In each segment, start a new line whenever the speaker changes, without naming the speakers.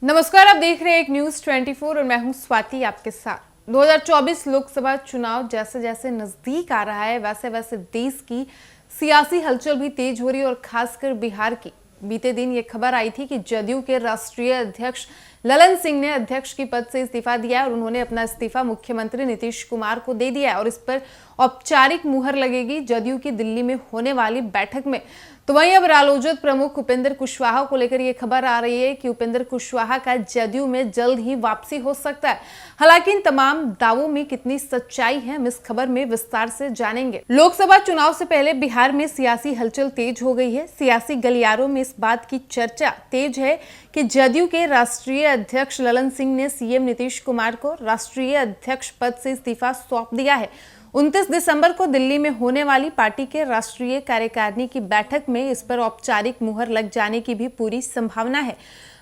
नमस्कार, आप देख रहे हैं एक न्यूज 24 और मैं हूं स्वाति आपके साथ। 2024 लोकसभा चुनाव जैसे जैसे नजदीक आ रहा है वैसे वैसे देश की सियासी हलचल भी तेज हो रही है और खासकर बिहार की। बीते दिन ये खबर आई थी कि जदयू के राष्ट्रीय अध्यक्ष ललन सिंह ने अध्यक्ष की पद से इस्तीफा दिया है और उन्होंने अपना इस्तीफा मुख्यमंत्री नीतीश कुमार को दे दिया है और इस पर औपचारिक मुहर लगेगी जदयू की दिल्ली में होने वाली बैठक में। तो वहीं अब रालोजद प्रमुख उपेंद्र कुशवाहा को लेकर यह खबर आ रही है कि उपेंद्र कुशवाहा का जदयू में जल्द ही वापसी हो सकता है। हालांकि इन तमाम दावों में कितनी सच्चाई है, हम इस खबर में विस्तार से जानेंगे। लोकसभा चुनाव से पहले बिहार में सियासी हलचल तेज हो गई है। सियासी गलियारों में इस बात की चर्चा तेज है कि जदयू के राष्ट्रीय अध्यक्ष ललन सिंह ने सीएम नीतीश कुमार को राष्ट्रीय अध्यक्ष पद से इस्तीफा सौंप दिया है। 29 दिसंबर को दिल्ली में होने वाली पार्टी के राष्ट्रीय कार्यकारिणी की बैठक में इस पर औपचारिक मुहर लग जाने की भी पूरी संभावना है।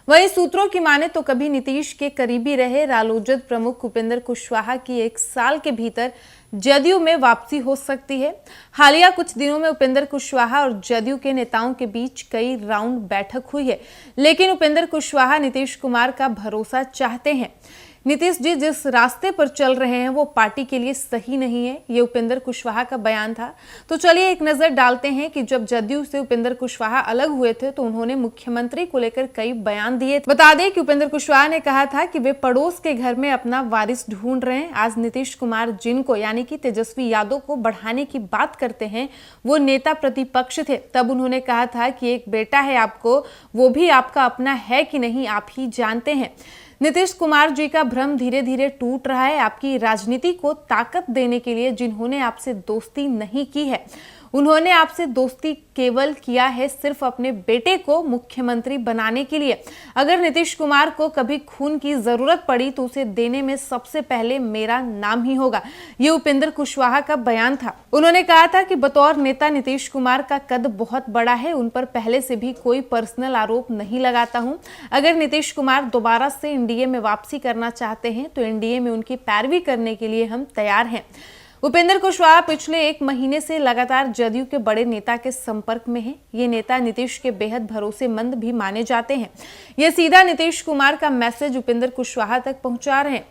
वहीं सूत्रों की माने तो कभी नीतीश के करीबी रहे रालोजद प्रमुख उपेंद्र कुशवाहा की 1 साल के भीतर जदयू में वापसी हो सकती है। हालिया कुछ दिनों में उपेंद्र कुशवाहा और जदयू के नेताओं के बीच कई राउंड बैठक हुई है, लेकिन उपेंद्र कुशवाहा नीतीश कुमार का भरोसा चाहते हैं। नीतीश जी जिस रास्ते पर चल रहे हैं वो पार्टी के लिए सही नहीं है, ये उपेंद्र कुशवाहा का बयान था। तो चलिए एक नजर डालते हैं कि जब जदयू से उपेंद्र कुशवाहा अलग हुए थे तो उन्होंने मुख्यमंत्री को लेकर कई बयान दिए। बता दें कि उपेंद्र कुशवाहा ने कहा था कि वे पड़ोस के घर में अपना वारिस ढूंढ रहे हैं। आज नीतीश कुमार जिनको यानी कि तेजस्वी यादव को बढ़ाने की बात करते हैं वो नेता प्रतिपक्ष थे। तब उन्होंने कहा था कि एक बेटा है आपको, वो भी आपका अपना है कि नहीं आप ही जानते हैं। नीतीश कुमार जी का भ्रम धीरे धीरे टूट रहा है। आपकी राजनीति को ताकत देने के लिए जिन्होंने आपसे दोस्ती नहीं की है, उन्होंने आपसे दोस्ती केवल किया है सिर्फ अपने बेटे को मुख्यमंत्री बनाने के लिए। अगर नीतीश कुमार को कभी खून की जरूरत पड़ी तो उसे देने में सबसे पहले मेरा नाम ही होगा, ये उपेंद्र कुशवाहा का बयान था। उन्होंने कहा था कि बतौर नेता नीतीश कुमार का कद बहुत बड़ा है, उन पर पहले से भी कोई पर्सनल आरोप नहीं लगाता हूं। अगर नीतीश कुमार दोबारा से एनडीए में वापसी करना चाहते हैं तो एनडीए में उनकी पैरवी करने के लिए हम तैयार हैं। उपेंद्र कुशवाहा पिछले 1 महीने से लगातार जदयू के बड़े नेता के संपर्क में हैं। ये नेता नीतीश के बेहद भरोसेमंद भी माने जाते हैं। ये सीधा नीतीश कुमार का मैसेज उपेंद्र कुशवाहा तक पहुंचा रहे हैं।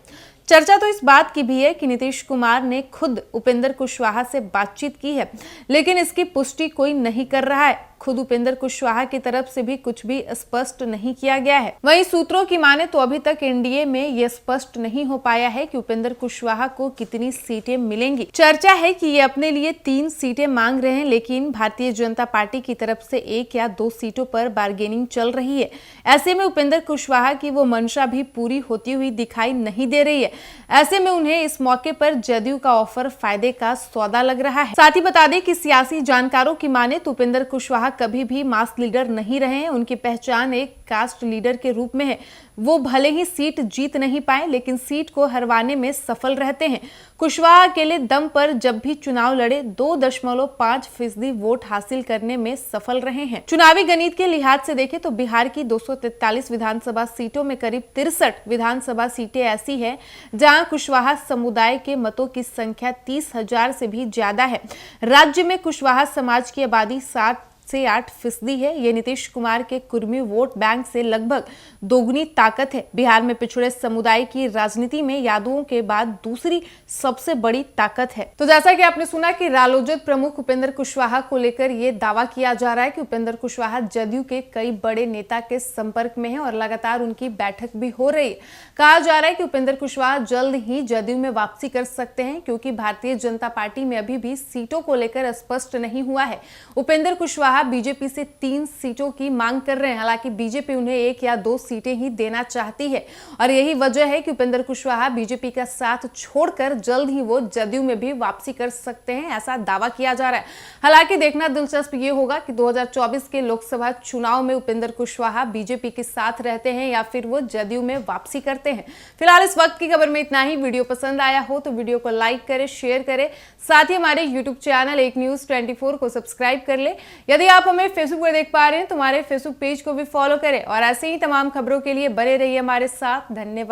चर्चा तो इस बात की भी है कि नीतीश कुमार ने खुद उपेंद्र कुशवाहा से बातचीत की है, लेकिन इसकी पुष्टि कोई नहीं कर रहा है। खुद उपेंद्र कुशवाहा की तरफ से भी कुछ भी स्पष्ट नहीं किया गया है। वहीं सूत्रों की माने तो अभी तक एनडीए में यह स्पष्ट नहीं हो पाया है कि उपेंद्र कुशवाहा को कितनी सीटें मिलेंगी। चर्चा है कि ये अपने लिए 3 सीटें मांग रहे हैं, लेकिन भारतीय जनता पार्टी की तरफ से 1 या 2 सीटों पर बार्गेनिंग चल रही है। ऐसे में उपेंद्र कुशवाहा की वो मंशा भी पूरी होती हुई दिखाई नहीं दे रही है। ऐसे में उन्हें इस मौके पर जदयू का ऑफर फायदे का सौदा लग रहा है। साथ ही बता दें कि सियासी जानकारों की माने तो उपेंद्र कुशवाहा कभी भी मास लीडर नहीं रहे हैं। उनकी पहचान एक कास्ट लीडर के रूप में है। वो भले ही सीट जीत नहीं पाए, लेकिन सीट को हरवाने में सफल रहते हैं। कुशवाहा अकेले दम पर जब भी चुनाव लड़े 2.5% वोट हासिल करने में सफल रहे हैं। चुनावी गणित के लिहाज से देखें तो बिहार की 243 विधानसभा सीटों में करीब 63 विधानसभा सीटें ऐसी है जहां कुशवाहा समुदाय के मतों की संख्या 30,000 से भी ज्यादा है। राज्य में कुशवाहा समाज की आबादी 7 से 8% है। ये नीतीश कुमार के कुर्मी वोट बैंक से लगभग दोगुनी ताकत है। बिहार में पिछड़े समुदाय की राजनीति में यादवों के बाद दूसरी सबसे बड़ी ताकत है। तो जैसा कि आपने सुना कि रालोजद प्रमुख उपेंद्र कुशवाहा को लेकर ये दावा किया जा रहा है कि उपेंद्र कुशवाहा जदयू के कई बड़े नेता के संपर्क में है और लगातार उनकी बैठक भी हो रही है। कहा जा रहा है कि उपेंद्र कुशवाहा जल्द ही जदयू में वापसी कर सकते हैं, क्योंकि भारतीय जनता पार्टी में अभी भी सीटों को लेकर स्पष्ट नहीं हुआ है। उपेंद्र कुशवाहा बीजेपी से 3 सीटों की मांग कर रहे हैं। हालांकि बीजेपी उन्हें 1 या 2 सीटें ही देना चाहती है और यही वजह है कि उपेंद्र कुशवाहा बीजेपी का साथ छोड़कर जल्द ही वो जदयू में भी वापसी कर सकते हैं, ऐसा दावा किया जा रहा है। हालांकि देखना दिलचस्प ये होगा कि 2024 के लोकसभा चुनाव में उपेंद्र कुशवाहा बीजेपी के साथ रहते हैं या फिर वो जदयू में वापसी करते हैं। फिलहाल इस वक्त की खबर में इतना ही। वीडियो पसंद आया हो तो वीडियो को लाइक करें, शेयर करें, साथ ही हमारे यूट्यूब चैनल एक न्यूज 24 को सब्सक्राइब कर ले। यदि आप हमें फेसबुक पर देख पा रहे हैं तो हमारे फेसबुक पेज को भी फॉलो करें और ऐसे ही तमाम खबरों के लिए बने रहिए हमारे साथ। धन्यवाद।